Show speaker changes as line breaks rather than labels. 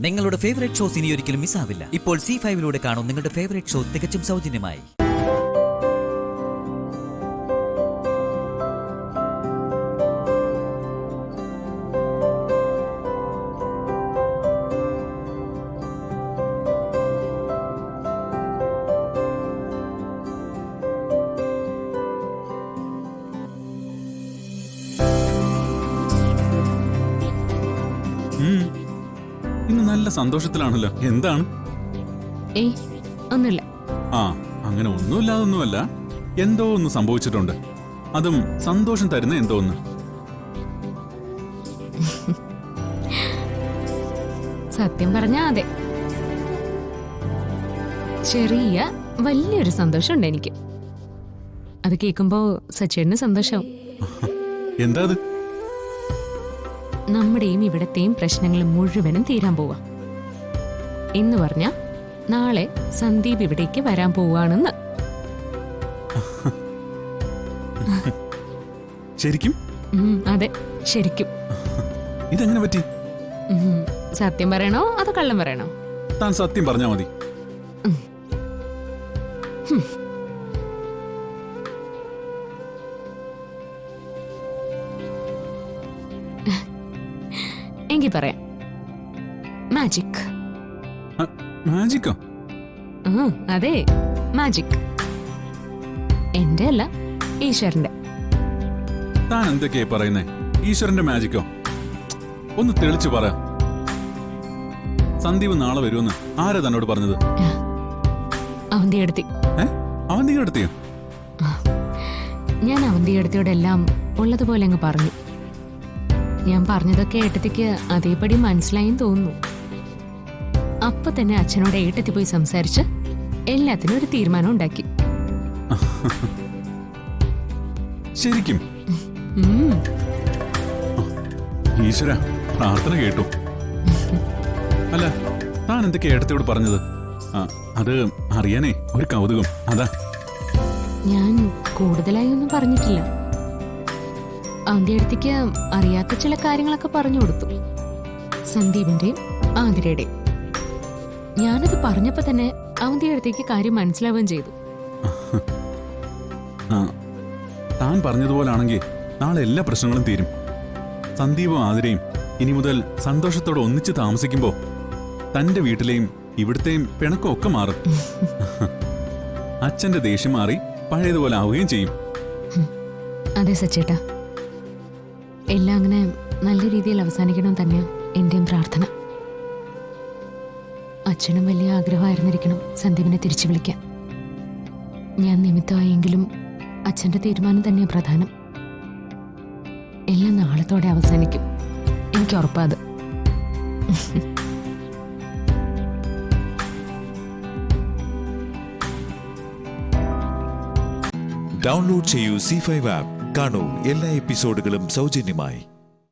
നിങ്ങളുടെ favourite shows ഇനി ഒരിക്കലും മിസ്സാവില്ല. ഇപ്പോൾ C5 കാണും നിങ്ങളുടെ ഫേവറേറ്റ് ഷോ തികച്ചും സൗജന്യമായി.
ഇന്ന് നല്ല സന്തോഷത്തിലാണല്ലോ. എന്താണ്?
ഏയ് ഒന്നുമില്ല.
ആ, അങ്ങനെ ഒന്നുമില്ലാതൊന്നുമല്ല. എന്തോ ഒന്ന് സംഭവിച്ചിട്ടുണ്ട്. അതും സന്തോഷം തരുന്ന എന്തോ ഒന്ന്.
സത്യം പറഞ്ഞാ അതെ, ചെറിയ വലിയൊരു സന്തോഷമുണ്ട് എനിക്ക്. അത് കേൾക്കുമ്പോ സച്ചേട്ടന് സന്തോഷാവും.
എന്താ അത്?
നമ്മുടെയും ഇവിടത്തെയും പ്രശ്നങ്ങൾ മുഴുവനും തീരാൻ പോവാ എന്ന് പറഞ്ഞ നാളെ സന്ദീപ് ഇവിടേക്ക് വരാൻ പോവാണെന്ന്.
ശരിക്കും?
അതെ, ശരിക്കും.
ഇതെങ്ങനെ പറ്റി?
സത്യം പറയണോ അതോ കള്ളം പറയണോ?
താൻ സത്യം പറഞ്ഞാ മതി.
എങ്കിൽ പറയാം. മാജിക്.
മാജിക്കോ?
അതെ, മാജിക്. എന്റെ അല്ല, ഈശ്വരന്റെ.
താൻ എന്തൊക്കെയാ പറയുന്നേ? ഈശ്വരന്റെ മാജിക്കോ? ഒന്ന് തെളിച്ചു പറ. സന്ദീപ് നാളെ വരുമെന്ന് ആരാ തന്നോട് പറഞ്ഞത്?
അവന്തിയെടുത്തി.
അവന്തിയെടുത്തിയോ?
ഞാൻ അവന്തിയെടുത്തിയോടെല്ലാം ഉള്ളതുപോലെ അങ്ങ് പറഞ്ഞു. ഞാൻ പറഞ്ഞതൊക്കെ ഏട്ടത്തിക്ക് അതേപടി മനസ്സിലായെന്ന് തോന്നുന്നു. അപ്പൊ തന്നെ അച്ഛനോട് ഏട്ടത്തി പോയി സംസാരിച്ച് എല്ലാത്തിനും ഒരു തീരുമാനം ഉണ്ടാക്കി.
ശരിക്കും? ഈശ്വര, പ്രാർത്ഥന കേട്ടു. അല്ല, താൻ എന്തൊക്കെ ഏട്ടത്തിയോട് പറഞ്ഞത്? അത് അറിയാനേ ഒരു കൗതുകം, അതാ.
ഞാൻ കൂടുതലായി ഒന്നും പറഞ്ഞിട്ടില്ല. അവന്റെ അടുത്തേക്ക് അറിയാത്ത ചില കാര്യങ്ങളൊക്കെ പറഞ്ഞു കൊടുത്തു, സന്ദീപിന്റെയും ആതിരയുടെയും. ഞാനത് പറഞ്ഞപ്പോ തന്നെ അവന്റെ അടുത്തേക്ക് കാര്യം മനസ്സിലാവുകയും ചെയ്തു.
താൻ പറഞ്ഞതുപോലാണെങ്കിൽ നാളെ എല്ലാ പ്രശ്നങ്ങളും തീരും. സന്ദീപും ആതിരയും ഇനി മുതൽ സന്തോഷത്തോടെ ഒന്നിച്ച് താമസിക്കുമ്പോ തന്റെ വീട്ടിലെയും ഇവിടുത്തെയും പിണക്കമൊക്കെ മാറും. അച്ഛന്റെ ദേഷ്യം മാറി പഴയതുപോലെ ആവുകയും ചെയ്യും.
അതെ സച്ചേട്ടാ, എല്ലാം അങ്ങനെ നല്ല രീതിയിൽ അവസാനിക്കണം തന്നെയാണ് എന്റെയും പ്രാർത്ഥന. അച്ഛനും വലിയ ആഗ്രഹമായിരുന്നിരിക്കണം സന്ദീപിനെ തിരിച്ചു വിളിക്കാൻ. ഞാൻ നിമിത്തമായെങ്കിലും അച്ഛന്റെ തീരുമാനം തന്നെയാണ് പ്രധാനം. എല്ലാം നാളത്തോടെ അവസാനിക്കും, എനിക്ക് ഉറപ്പാത്.
ഡൗൺലോഡ് ചെയ്യൂ C5 ആപ്പ്. കാണൂ എല്ലാ എപ്പിസോഡുകളും സൗജന്യമായി.